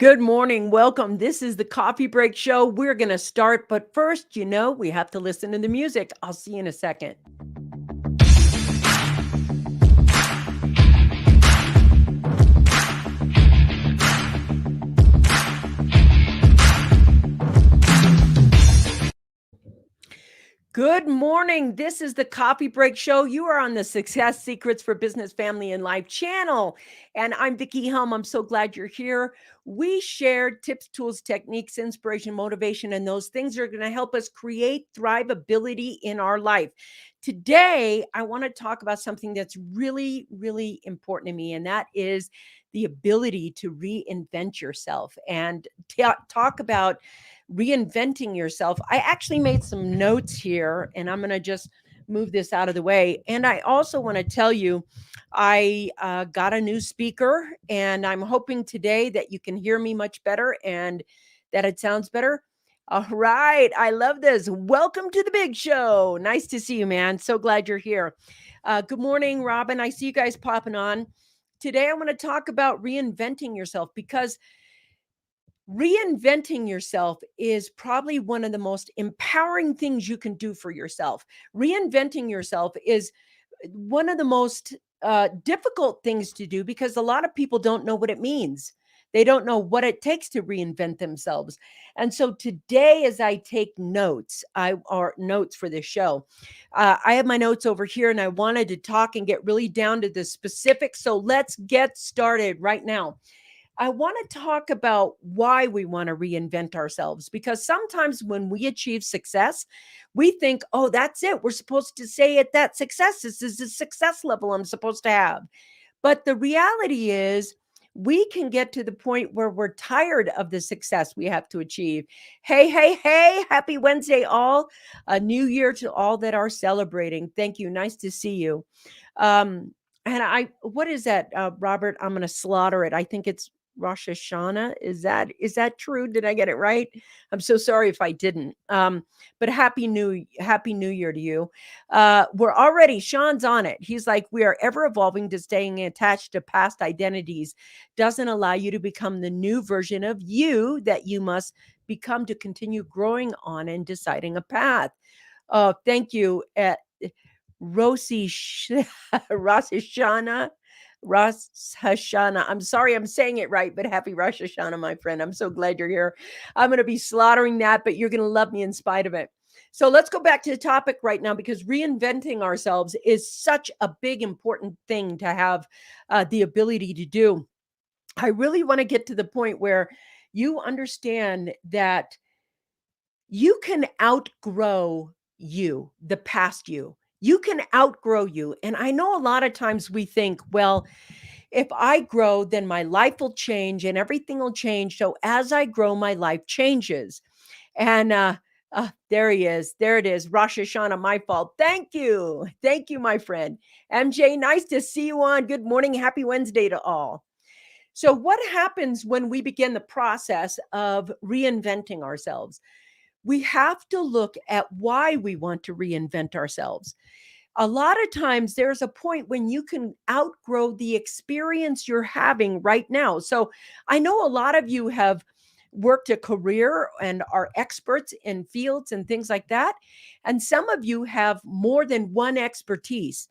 Good morning. Welcome. This is the Coffee Break Show. We're going to start, but first, we have to listen to the music. I'll see you in a second. Good morning. This is the Coffee Break Show. You are on the Success Secrets for Business, Family, and Life channel. And I'm Vickie Helm. I'm so glad you're here. We share tips, tools, techniques, inspiration, motivation, and those things are going to help us create thrivability in our life. Today, I want to talk about something that's really, really important to me, and that is the ability to reinvent yourself and talk about reinventing yourself. I actually made some notes here and I'm going to just move this out of the way. And I also want to tell you, I got a new speaker and I'm hoping today that you can hear me much better and that it sounds better. All right. I love this. Welcome to the big show. Nice to see you, man. So glad you're here. Good morning, Robin. I see you guys popping on. Today, I want to talk about reinventing yourself because reinventing yourself is probably one of the most empowering things you can do for yourself. Reinventing yourself is one of the most difficult things to do because a lot of people don't know what it means. They don't know what it takes to reinvent themselves. And so today, as I take notes, notes for this show, I have my notes over here and I wanted to talk and get really down to the specifics. So let's get started right now. I want to talk about why we want to reinvent ourselves because sometimes when we achieve success, we think, oh, that's it. We're supposed to say it that success. This is the success level I'm supposed to have. But the reality is, we can get to the point where we're tired of the success we have to achieve. Hey, hey, hey, happy Wednesday, all. A new year to all that are celebrating. Thank you. Nice to see you. What is that, Robert? I'm going to slaughter it. I think it's Rosh Hashanah. Is that true? Did I get it right? I'm so sorry if I didn't. But happy New Year to you. We're already Sean's on it. He's like, we are ever evolving to staying attached to past identities doesn't allow you to become the new version of you that you must become to continue growing on and deciding a path. Thank you. Rosi Rosh Hashanah. Rosh Hashanah. I'm sorry I'm saying it right, but happy Rosh Hashanah, my friend. I'm so glad you're here. I'm going to be slaughtering that, but you're going to love me in spite of it. So let's go back to the topic right now because reinventing ourselves is such a big, important thing to have the ability to do. I really want to get to the point where you understand that you can outgrow you, the past you. You can outgrow you. And I know a lot of times we think, well, if I grow, then my life will change and everything will change. So as I grow, my life changes. And there he is. There it is. Rosh Hashanah, my fault. Thank you. Thank you, my friend. MJ, nice to see you on. Good morning. Happy Wednesday to all. So, what happens when we begin the process of reinventing ourselves? We have to look at why we want to reinvent ourselves. A lot of times there's a point when you can outgrow the experience you're having right now. So I know a lot of you have worked a career and are experts in fields and things like that. And some of you have more than one expertise.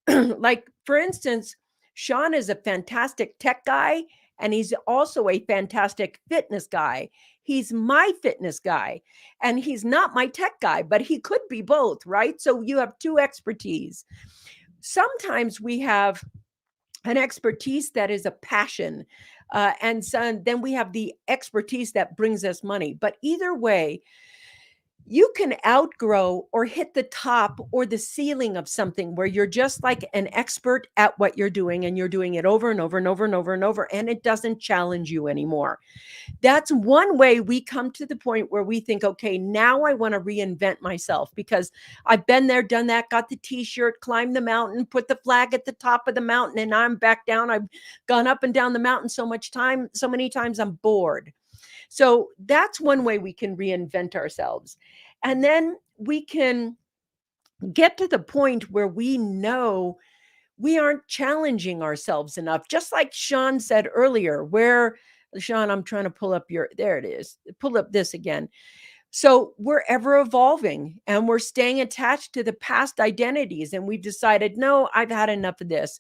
Like, for instance, Sean is a fantastic tech guy and he's also a fantastic fitness guy. He's my fitness guy and he's not my tech guy, but he could be both, right? So you have two expertise. Sometimes we have an expertise that is a passion. Then we have the expertise that brings us money. But either way, you can outgrow or hit the top or the ceiling of something where you're just like an expert at what you're doing and you're doing it over and over and over and over and over, and it doesn't challenge you anymore. That's one way we come to the point where we think, okay, now I want to reinvent myself because I've been there, done that, got the t-shirt, climbed the mountain, put the flag at the top of the mountain, and I'm back down. I've gone up and down the mountain so many times, I'm bored. So that's one way we can reinvent ourselves. And then we can get to the point where we know we aren't challenging ourselves enough. Just like Sean said earlier, where Sean, I'm trying to pull up there it is. Pull up this again. So we're ever evolving and we're staying attached to the past identities. And we've decided, no, I've had enough of this.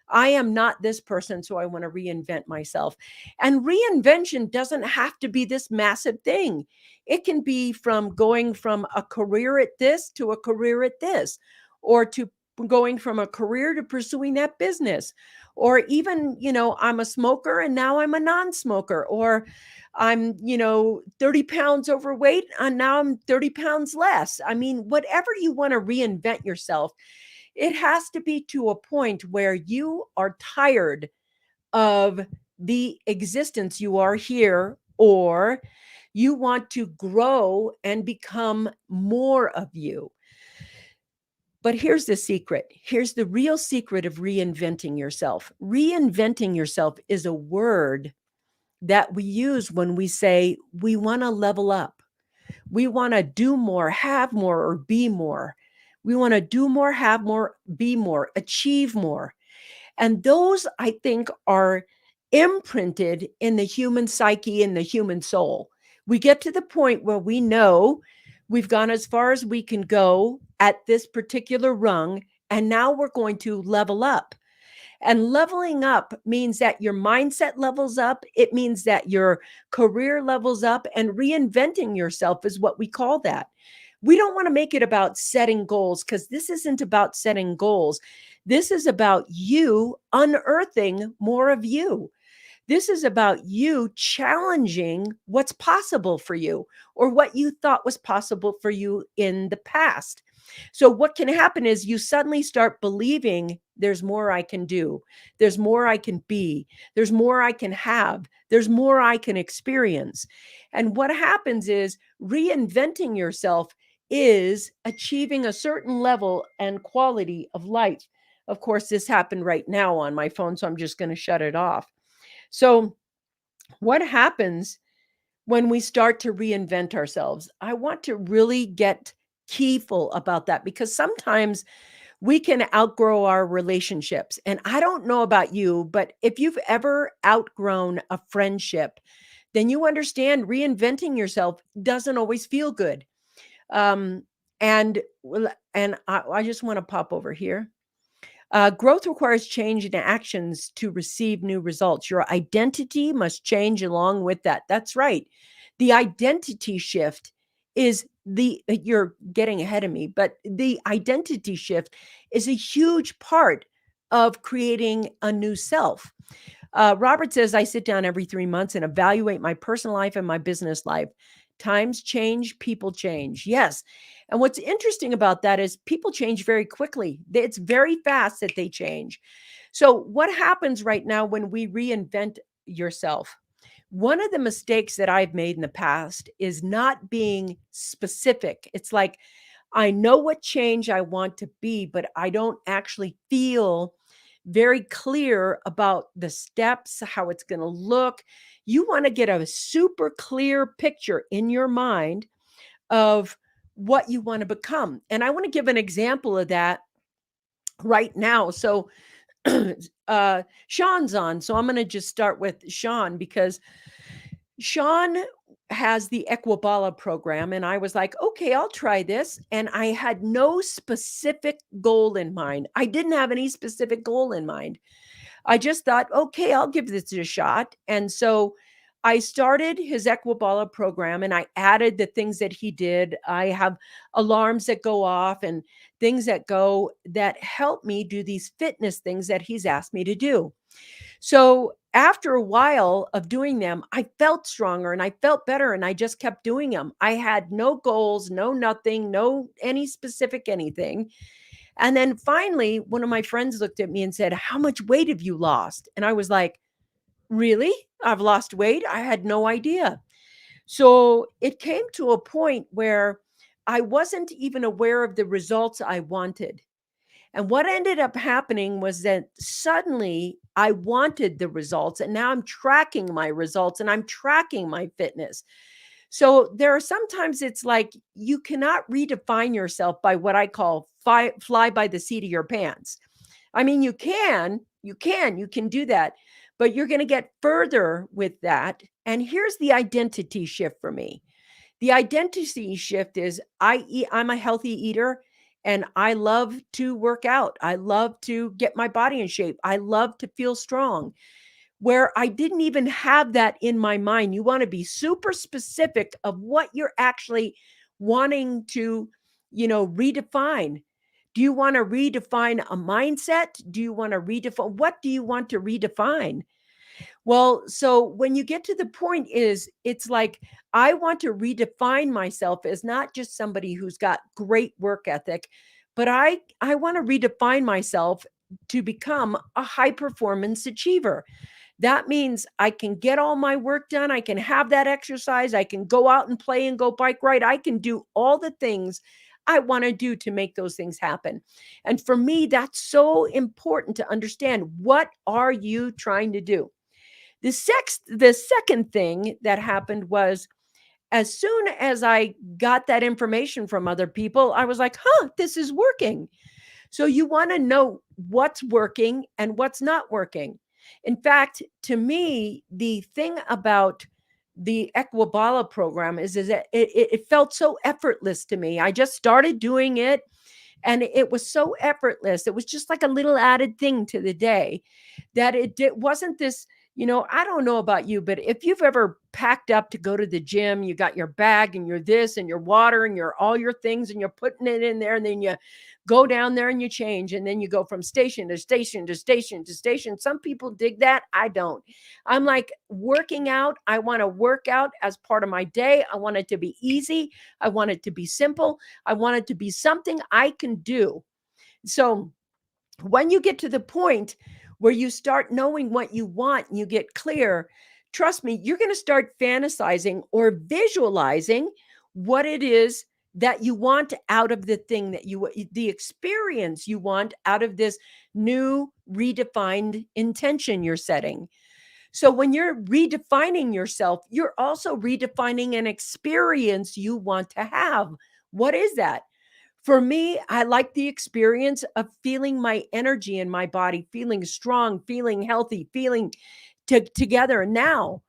I am not this person, so I want to reinvent myself. And reinvention doesn't have to be this massive thing. It can be from going from a career at this to a career at this, or to going from a career to pursuing that business, or even, I'm a smoker and now I'm a non smoker, or I'm, 30 pounds overweight and now I'm 30 pounds less. I mean, whatever you want to reinvent yourself, it has to be to a point where you are tired of the existence you are here, or you want to grow and become more of you. But here's the secret. Here's the real secret of reinventing yourself. Reinventing yourself is a word that we use when we say we want to level up. We want to do more, have more, or be more. We want to do more, have more, be more, achieve more. And those, I think, are imprinted in the human psyche and the human soul. We get to the point where we know we've gone as far as we can go at this particular rung, and now we're going to level up. And leveling up means that your mindset levels up. It means that your career levels up, and reinventing yourself is what we call that. We don't want to make it about setting goals, because this isn't about setting goals. This is about you unearthing more of you. This is about you challenging what's possible for you, or what you thought was possible for you in the past. So, what can happen is you suddenly start believing there's more I can do, there's more I can be, there's more I can have, there's more I can experience. And what happens is reinventing yourself is achieving a certain level and quality of life. Of course, this happened right now on my phone, so I'm just going to shut it off. So, what happens when we start to reinvent ourselves? I want to really get keyful about that, because sometimes we can outgrow our relationships. And I don't know about you, but if you've ever outgrown a friendship, then you understand reinventing yourself doesn't always feel good. Um, and I just want to pop over here. Growth requires change in actions to receive new results. Your identity must change along with that. That's right. The identity shift is you're getting ahead of me, but the identity shift is a huge part of creating a new self. Robert says, I sit down every 3 months and evaluate my personal life and my business life. Times change, people change. Yes. And what's interesting about that is people change very quickly. It's very fast that they change. So, what happens right now when we reinvent yourself? One of the mistakes that I've made in the past is not being specific. It's like, I know what change I want to be, but I don't actually feel very clear about the steps, how it's going to look. You want to get a super clear picture in your mind of what you want to become. And I want to give an example of that right now. So, Sean's on. So I'm going to just start with Sean, because Sean has the Equibala program. And I was like, okay, I'll try this. And I had no specific goal in mind. I didn't have any specific goal in mind. I just thought, okay, I'll give this a shot. And so I started his Equibala program, and I added the things that he did. I have alarms that go off and things that help me do these fitness things that he's asked me to do. So after a while of doing them, I felt stronger and I felt better, and I just kept doing them. I had no goals, no nothing, no any specific anything. And then finally, one of my friends looked at me and said, how much weight have you lost? And I was like, really? I've lost weight? I had no idea. So it came to a point where I wasn't even aware of the results I wanted. And what ended up happening was that suddenly I wanted the results, and now I'm tracking my results and I'm tracking my fitness. So there are sometimes it's like you cannot redefine yourself by what I call fly by the seat of your pants. I mean, you can do that. but you're going to get further with that. And here's the identity shift for me. The identity shift is I'm a healthy eater and I love to work out. I love to get my body in shape. I love to feel strong. Where I didn't even have that in my mind. You want to be super specific of what you're actually wanting to, redefine. Do you want to redefine a mindset? Do you want to redefine? What do you want to redefine? Well, so when you get to the point it's like I want to redefine myself as not just somebody who's got great work ethic, but I want to redefine myself to become a high performance achiever. That means I can get all my work done. I can have that exercise. I can go out and play and go bike ride. I can do all the things I want to do to make those things happen. And for me, that's so important to understand. What are you trying to do? The second thing that happened was as soon as I got that information from other people, I was like, huh, this is working. So you want to know what's working and what's not working. In fact, to me, the thing about the Equibala program is that it felt so effortless to me. I just started doing it and it was so effortless. It was just like a little added thing to the day that wasn't this, I don't know about you, but if you've ever packed up to go to the gym, you got your bag and your this and your water and your all your things and you're putting it in there and then you go down there and you change and then you go from station to station to station to station. Some people dig that. I don't. I'm like working out. I want to work out as part of my day. I want it to be easy. I want it to be simple. I want it to be something I can do. So when you get to the point where you start knowing what you want and you get clear, trust me, you're going to start fantasizing or visualizing what it is that you want out of the thing the experience you want out of this new redefined intention you're setting. So when you're redefining yourself, you're also redefining an experience you want to have. What is that? For me, I like the experience of feeling my energy in my body, feeling strong, feeling healthy, feeling together now.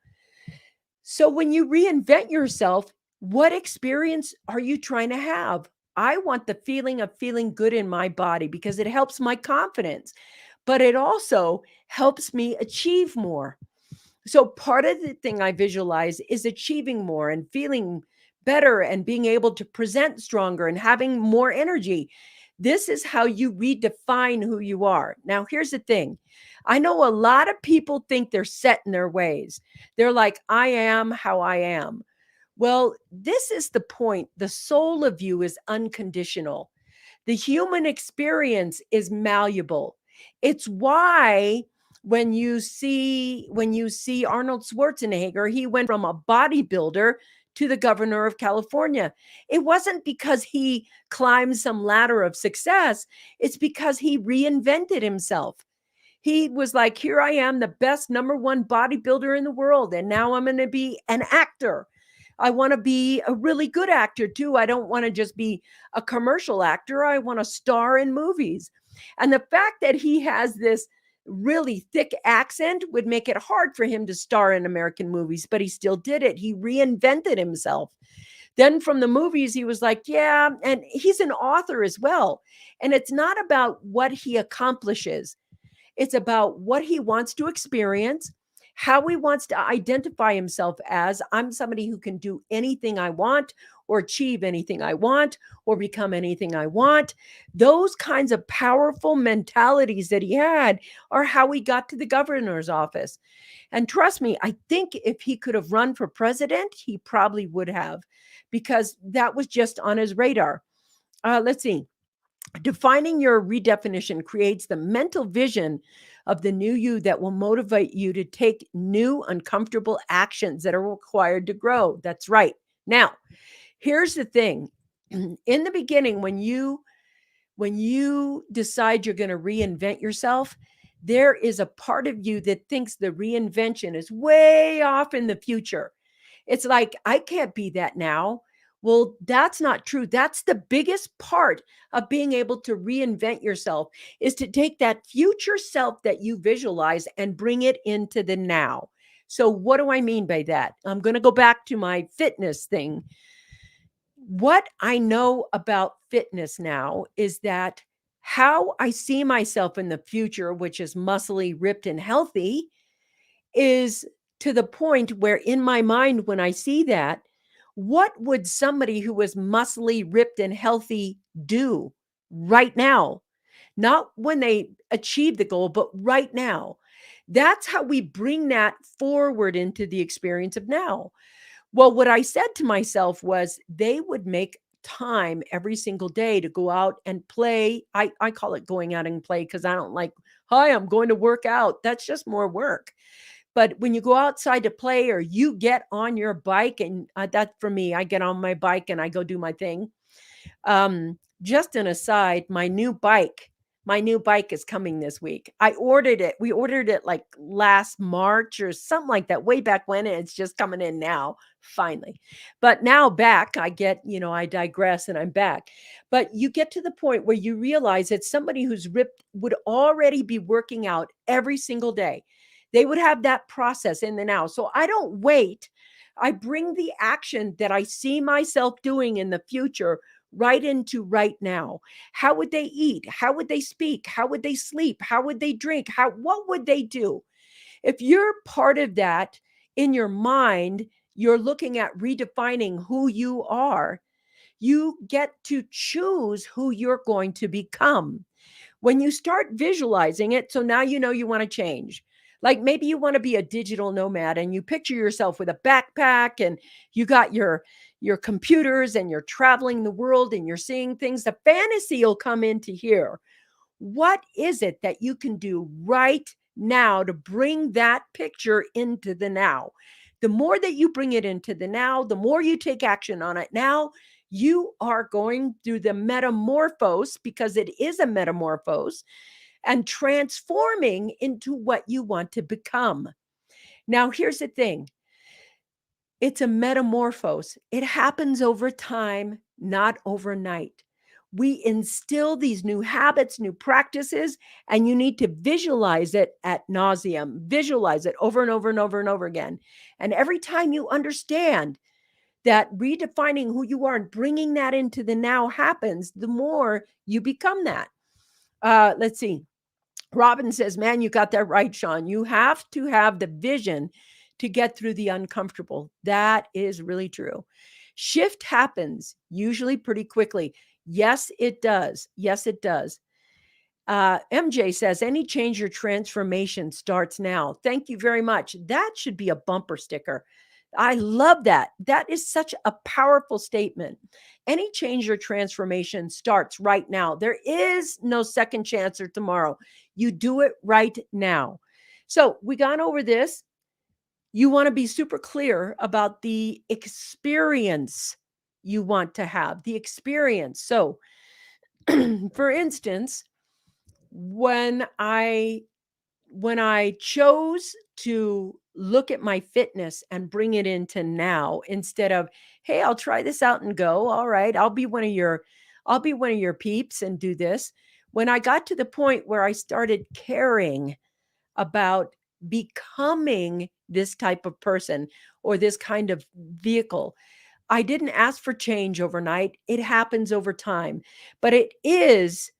So when you reinvent yourself, what experience are you trying to have? I want the feeling of feeling good in my body because it helps my confidence, but it also helps me achieve more. So part of the thing I visualize is achieving more and feeling better and being able to present stronger and having more energy. This is how you redefine who you are. Now, here's the thing. I know a lot of people think they're set in their ways. They're like, I am how I am. Well, this is the point. The soul of you is unconditional. The human experience is malleable. It's why when you see Arnold Schwarzenegger, he went from a bodybuilder to the governor of California. It wasn't because he climbed some ladder of success, it's because he reinvented himself. He was like, here I am, the best number one bodybuilder in the world. And now I'm going to be an actor. I want to be a really good actor too. I don't want to just be a commercial actor. I want to star in movies. And the fact that he has this really thick accent would make it hard for him to star in American movies, but he still did it. He reinvented himself. Then from the movies, he was like, yeah, and he's an author as well. And it's not about what he accomplishes. It's about what he wants to experience, how he wants to identify himself as I'm somebody who can do anything I want or achieve anything I want or become anything I want. Those kinds of powerful mentalities that he had are how he got to the governor's office. And trust me, I think if he could have run for president, he probably would have, because that was just on his radar. Let's see. Defining your redefinition creates the mental vision of the new you that will motivate you to take new uncomfortable actions that are required to grow. That's right. Now, here's the thing. In the beginning, when you decide you're going to reinvent yourself, there is a part of you that thinks the reinvention is way off in the future. It's like, I can't be that now. Well, that's not true. That's the biggest part of being able to reinvent yourself is to take that future self that you visualize and bring it into the now. So, what do I mean by that? I'm going to go back to my fitness thing. What I know about fitness now is that how I see myself in the future, which is muscly, ripped, and healthy, is to the point where in my mind, when I see that, what would somebody who was muscly, ripped, and healthy do right now? Not when they achieve the goal, but right now. That's how we bring that forward into the experience of now. Well, what I said to myself was they would make time every single day to go out and play. I call it going out and play because I don't like, hi, I'm going to work out. That's just more work. But when you go outside to play or you get on your bike, and that for me, I get on my bike and I go do my thing. Just an aside, my new bike is coming this week. I ordered it. We ordered it like last March or something like that, way back when, and it's just coming in now, finally. But now back, I get, I digress and I'm back. But you get to the point where you realize that somebody who's ripped would already be working out every single day. They would have that process in the now. So I don't wait. I bring the action that I see myself doing in the future right into right now. How would they eat? How would they speak? How would they sleep? How would they drink? What would they do? If you're part of that in your mind, you're looking at redefining who you are. You get to choose who you're going to become. When you start visualizing it, so now you know you want to change. Like maybe you want to be a digital nomad and you picture yourself with a backpack and you got your computers and you're traveling the world and you're seeing things. The fantasy will come into here. What is it that you can do right now to bring that picture into the now? The more that you bring it into the now, the more you take action on it now, you are going through the metamorphose because it is a metamorphose and transforming into what you want to become. Now, here's the thing, it's a metamorphose. It happens over time, not overnight. We instill these new habits, new practices, and you need to visualize it at nauseum, visualize it over and over and over and over again. And every time you understand that redefining who you are and bringing that into the now happens, the more you become that. Let's see. Robin says, man, you got that right, Sean. You have to have the vision to get through the uncomfortable. That is really true. Shift happens usually pretty quickly. Yes, it does. Yes, it does. MJ says, any change or transformation starts now. Thank you very much. That should be a bumper sticker. I love that. That is such a powerful statement. Any change or transformation starts right now. There is no second chance or tomorrow. You do it right now. So we gone over this. You want to be super clear about the experience you want to have, the experience. So, for instance, when I when I chose to look at my fitness and bring it into now instead of, hey, I'll try this out and go. All right, I'll be one of your peeps and do this. When I got to the point where I started caring about becoming this type of person or this kind of vehicle, I didn't ask for change overnight. It happens over time. But it is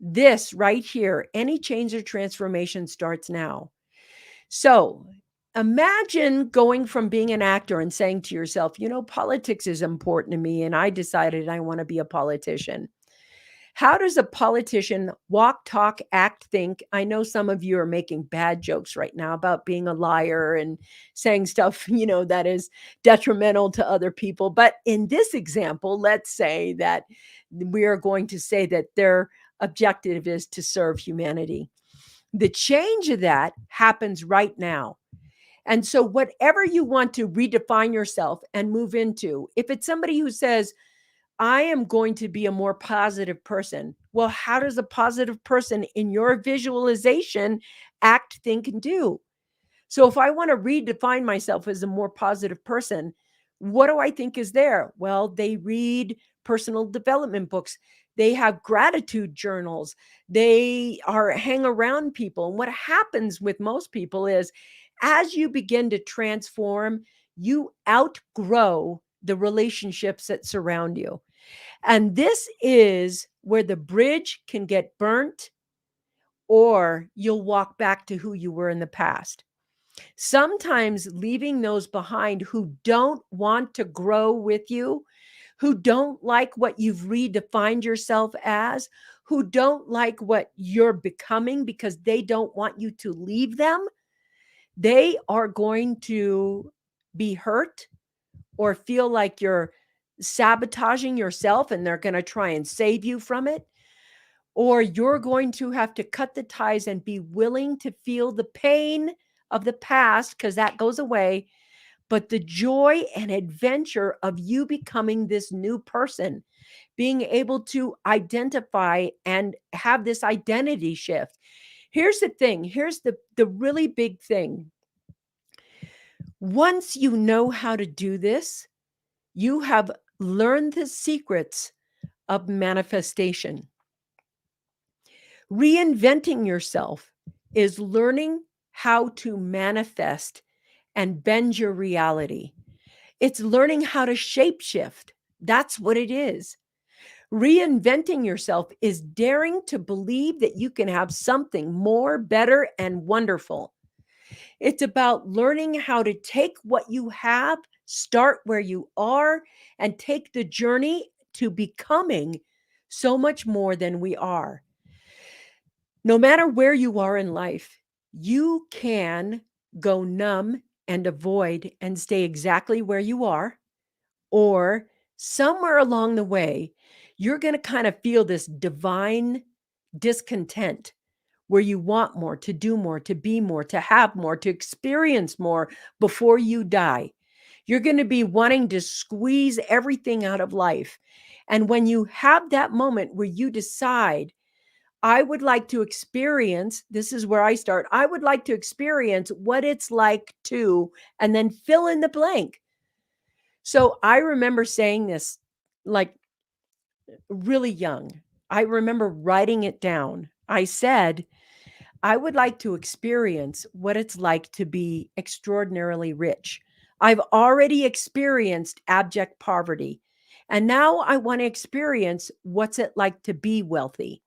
this right here. Any change or transformation starts now. So imagine going from being an actor and saying to yourself, politics is important to me, and I decided I want to be a politician. How does a politician walk, talk, act, think? I know some of you are making bad jokes right now about being a liar and saying stuff, that is detrimental to other people. But in this example, let's say that we are going to say that their objective is to serve humanity. The change of that happens right now. And so, whatever you want to redefine yourself and move into, if it's somebody who says, I am going to be a more positive person. Well, how does a positive person in your visualization act, think, and do? So if I want to redefine myself as a more positive person, What do I think is there? Well, they read personal development books. They have gratitude journals. They are hang around people. And what happens with most people is as you begin to transform, you outgrow the relationships that surround you. And this is where the bridge can get burnt or you'll walk back to who you were in the past. Sometimes leaving those behind who don't want to grow with you, who don't like what you've redefined yourself as, who don't like what you're becoming because they don't want you to leave them, they are going to be hurt or feel like you're sabotaging yourself and they're going to try and save you from it. Or you're going to have to cut the ties and be willing to feel the pain of the past because that goes away, but the joy and adventure of you becoming this new person, being able to identify and have this identity shift. Here's the thing, here's the really big thing. Once you know how to do this, you have learned the secrets of manifestation. Reinventing yourself is learning how to manifest and bend your reality. It's learning how to shapeshift. That's what it is. Reinventing yourself is daring to believe that you can have something more, better, and wonderful. It's about learning how to take what you have, start where you are, and take the journey to becoming so much more than we are. No matter where you are in life, you can go numb and avoid and stay exactly where you are, or somewhere along the way, you're going to kind of feel this divine discontent where you want more, to do more, to be more, to have more, to experience more before you die. You're going to be wanting to squeeze everything out of life. And when you have that moment where you decide, I would like to experience, this is where I start. I would like to experience what it's like to, and then fill in the blank. So I remember saying this like really young. I remember writing it down. I said, I would like to experience what it's like to be extraordinarily rich. I've already experienced abject poverty. And now I want to experience what's it like to be wealthy.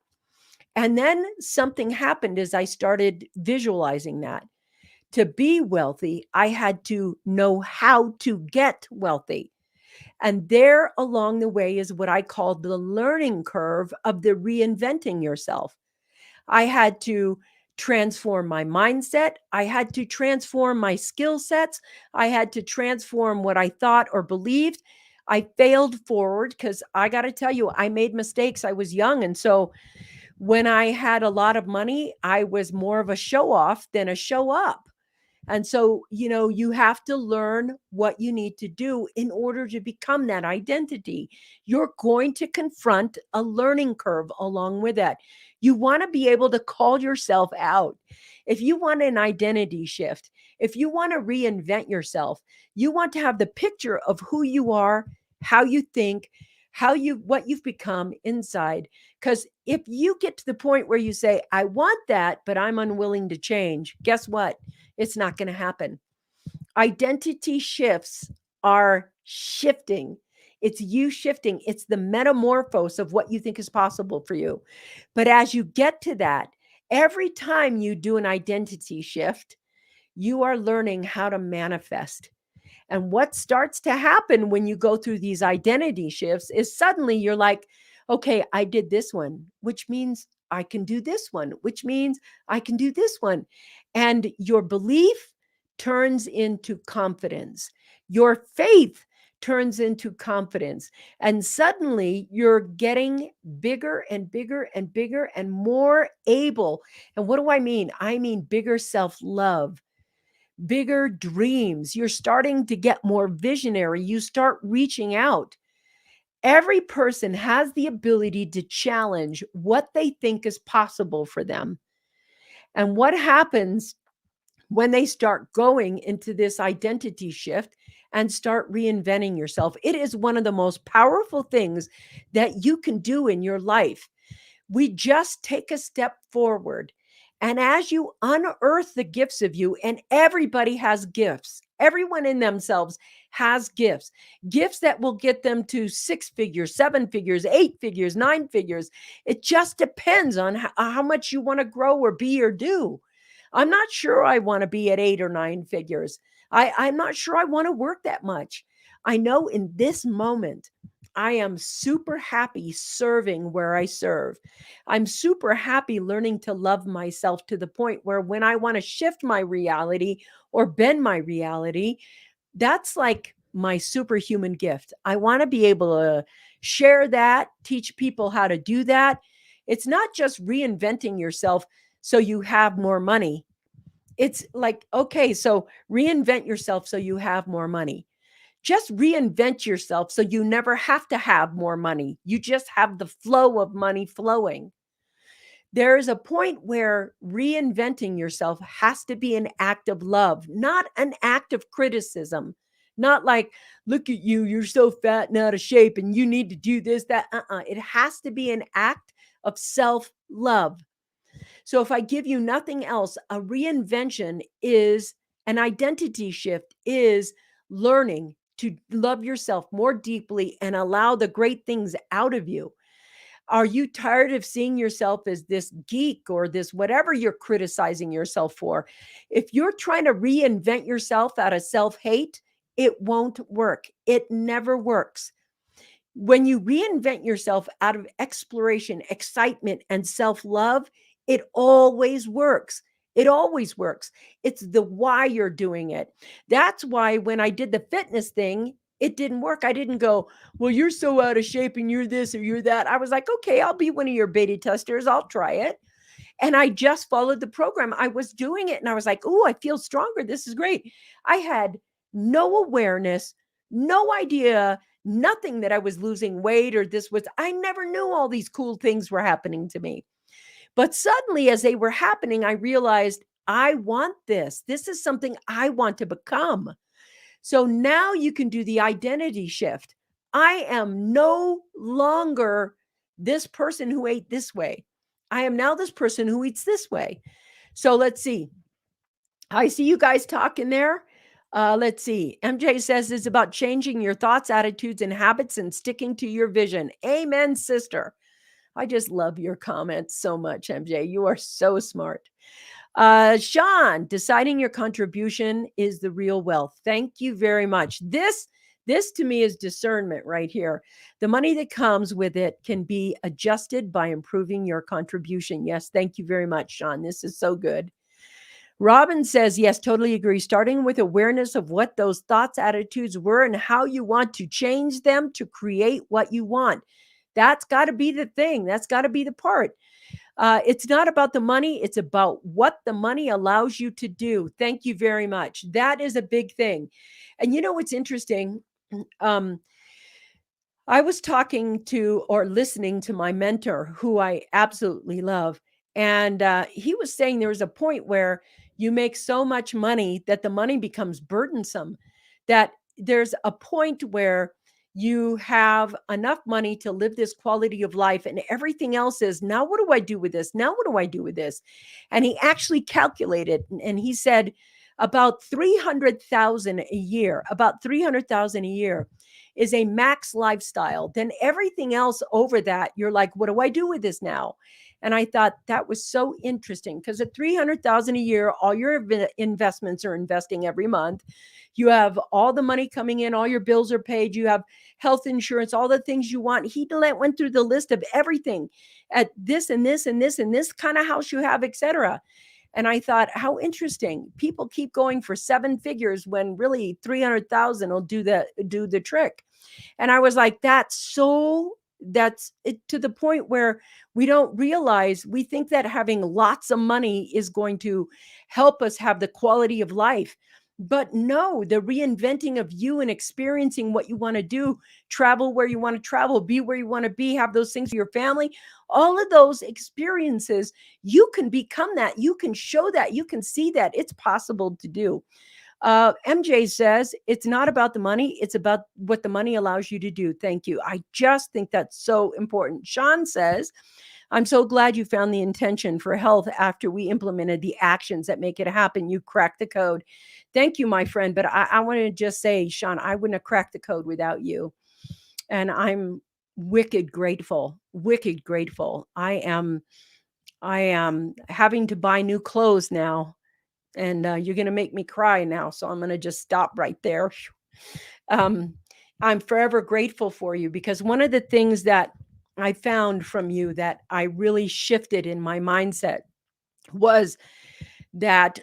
And then something happened as I started visualizing that. To be wealthy, I had to know how to get wealthy. And there along the way is what I call the learning curve of the reinventing yourself. I had to transform my mindset. I had to transform my skill sets. I had to transform what I thought or believed. I failed forward because I got to tell you, I made mistakes. I was young. And so when I had a lot of money, I was more of a show off than a show up. And so, you have to learn what you need to do in order to become that identity. You're going to confront a learning curve along with that. You want to be able to call yourself out. If you want an identity shift, if you want to reinvent yourself, you want to have the picture of who you are, how you think, what you've become inside. Because if you get to the point where you say, I want that, but I'm unwilling to change, guess what? It's not going to happen. Identity shifts are shifting. It's you shifting. It's the metamorphose of what you think is possible for you. But as you get to that, every time you do an identity shift, you are learning how to manifest. And what starts to happen when you go through these identity shifts is suddenly you're like, okay, I did this one, which means I can do this one, which means I can do this one. And your belief turns into confidence. Your faith turns into confidence. And suddenly you're getting bigger and bigger and bigger and more able. And what do I mean? I mean bigger self love, bigger dreams. You're starting to get more visionary. You start reaching out. Every person has the ability to challenge what they think is possible for them. And what happens when they start going into this identity shift and start reinventing yourself. It is one of the most powerful things that you can do in your life. We just take a step forward. And as you unearth the gifts of you, and everybody has gifts, everyone in themselves has gifts that will get them to 6 figures, 7 figures, 8 figures, 9 figures. It just depends on how much you want to grow or be or do. I'm not sure I want to be at 8 or 9 figures. I'm not sure I want to work that much. I know in this moment, I am super happy serving where I serve. I'm super happy learning to love myself to the point where when I want to shift my reality or bend my reality, that's like my superhuman gift. I want to be able to share that, teach people how to do that. It's not just reinventing yourself so you have more money. It's like, okay, so reinvent yourself so you have more money. Just reinvent yourself so you never have to have more money. You just have the flow of money flowing. There is a point where reinventing yourself has to be an act of love, not an act of criticism. Not like, look at you, you're so fat and out of shape and you need to do this, that. It has to be an act of self love. So if I give you nothing else, a reinvention is an identity shift, is learning to love yourself more deeply and allow the great things out of you. Are you tired of seeing yourself as this geek or this whatever you're criticizing yourself for? If you're trying to reinvent yourself out of self hate, it won't work. It never works. When you reinvent yourself out of exploration, excitement, and self love, it always works. It always works. It's the why you're doing it. That's why when I did the fitness thing, it didn't work. I didn't go, well, you're so out of shape and you're this or you're that. I was like, okay, I'll be one of your beta testers. I'll try it. And I just followed the program. I was doing it and I was like, oh, I feel stronger. This is great. I had no awareness, no idea, nothing that I was losing weight or this was, I never knew all these cool things were happening to me. But suddenly, as they were happening, I realized I want this. This is something I want to become. So now you can do the identity shift. I am no longer this person who ate this way. I am now this person who eats this way. So let's see. I see you guys talking there. Let's see. MJ says it's about changing your thoughts, attitudes, and habits and sticking to your vision. Amen, sister. I just love your comments so much, MJ. You are so smart. Sean, deciding your contribution is the real wealth. Thank you very much. This to me is discernment right here. The money that comes with it can be adjusted by improving your contribution. Yes, thank you very much, Sean. This is so good. Robin says, yes, totally agree. Starting with awareness of what those thoughts, attitudes were, and how you want to change them to create what you want. That's got to be the thing. That's got to be the part. It's not about the money. It's about what the money allows you to do. Thank you very much. That is a big thing. And you know what's interesting? Um, I was talking to or listening to my mentor, who I absolutely love. And he was saying there was a point where you make so much money that the money becomes burdensome, that there's a point where you have enough money to live this quality of life and everything else is, now what do I do with this? Now what do I do with this? And he actually calculated and he said about 300,000 a year, about 300,000 a year is a max lifestyle. Then everything else over that, you're like, what do I do with this now? And I thought that was so interesting because at 300,000 a year, all your investments are investing every month. You have all the money coming in, all your bills are paid. You have health insurance, all the things you want. He went through the list of everything at this and this and this and this kind of house you have, etc. And I thought, how interesting. People keep going for 7 figures when really 300,000 will do the trick. And I was like, that's it, to the point where we don't realize, we think that having lots of money is going to help us have the quality of life. But no, the reinventing of you and experiencing what you want to do, travel where you want to travel, be where you want to be, have those things for your family, all of those experiences, you can become that. You can show that. You can see that it's possible to do. MJ says, it's not about the money, it's about what the money allows you to do. Thank you. I just think that's so important. Sean says, I'm so glad you found the intention for health after we implemented the actions that make it happen. You cracked the code. Thank you, my friend. But I want to just say, Sean, I wouldn't have cracked the code without you. And I'm wicked grateful, wicked grateful. I am having to buy new clothes now, and you're going to make me cry now. So I'm going to just stop right there. Um, I'm forever grateful for you, because one of the things that I found from you that I really shifted in my mindset was that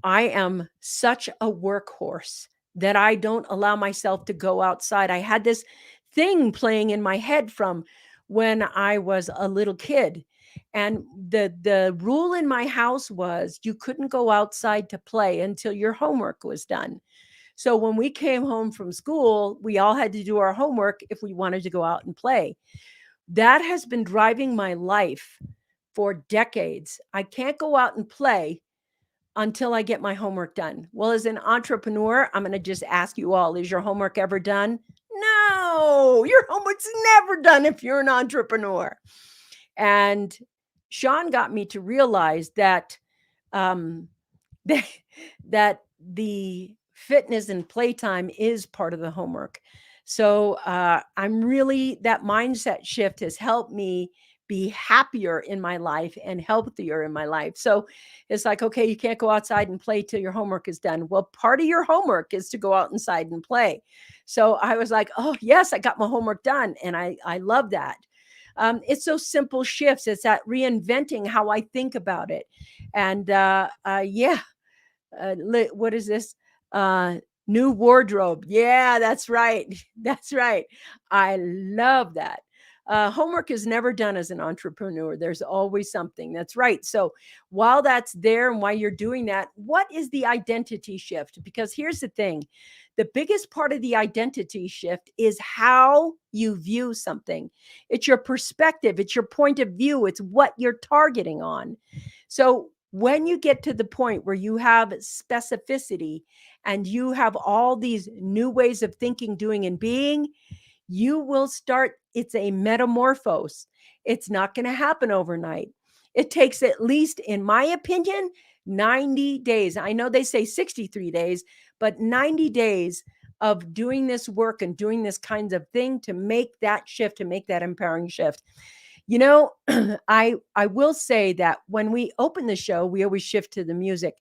I am such a workhorse that I don't allow myself to go outside. I had this thing playing in my head from when I was a little kid. And the rule in my house was you couldn't go outside to play until your homework was done. So when we came home from school, we all had to do our homework if we wanted to go out and play. That has been driving my life for decades. I can't go out and play until I get my homework done. Well, as an entrepreneur, I'm going to just ask you all, is your homework ever done? No, your homework's never done if you're an entrepreneur. And Sean got me to realize that um, that, that the fitness and playtime is part of the homework. So I'm really, that mindset shift has helped me be happier in my life and healthier in my life. So it's like, okay, you can't go outside and play till your homework is done. Well, part of your homework is to go out inside and play. So I was like, oh yes, I got my homework done. And I love that. It's those simple shifts. It's that reinventing how I think about it. And yeah, what is this? Uh, New wardrobe. Yeah, that's right. That's right. I love that. Homework is never done as an entrepreneur. There's always something. That's right. So while that's there and while you're doing that, what is the identity shift? Because here's the thing, the biggest part of the identity shift is how you view something. It's your perspective, it's your point of view, it's what you're targeting on. So when you get to the point where you have specificity and you have all these new ways of thinking, doing, and being, you will start. It's a metamorphose. It's not going to happen overnight. It takes, at least in my opinion, 90 days. I know they say 63 days, but 90 days of doing this work and doing this kinds of thing to make that shift, to make that empowering shift. You know, I will say that when we open the show, we always shift to the music.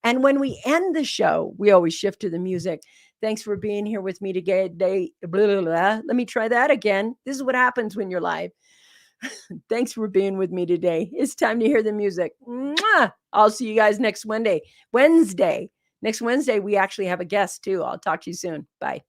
And when we end the show, we always shift to the music. Thanks for being here with me today. Blah, blah, blah. Let me try that again. This is what happens when you're live. Thanks for being with me today. It's time to hear the music. Mwah! I'll see you guys next Wednesday. Next Wednesday, we actually have a guest too. I'll talk to you soon. Bye.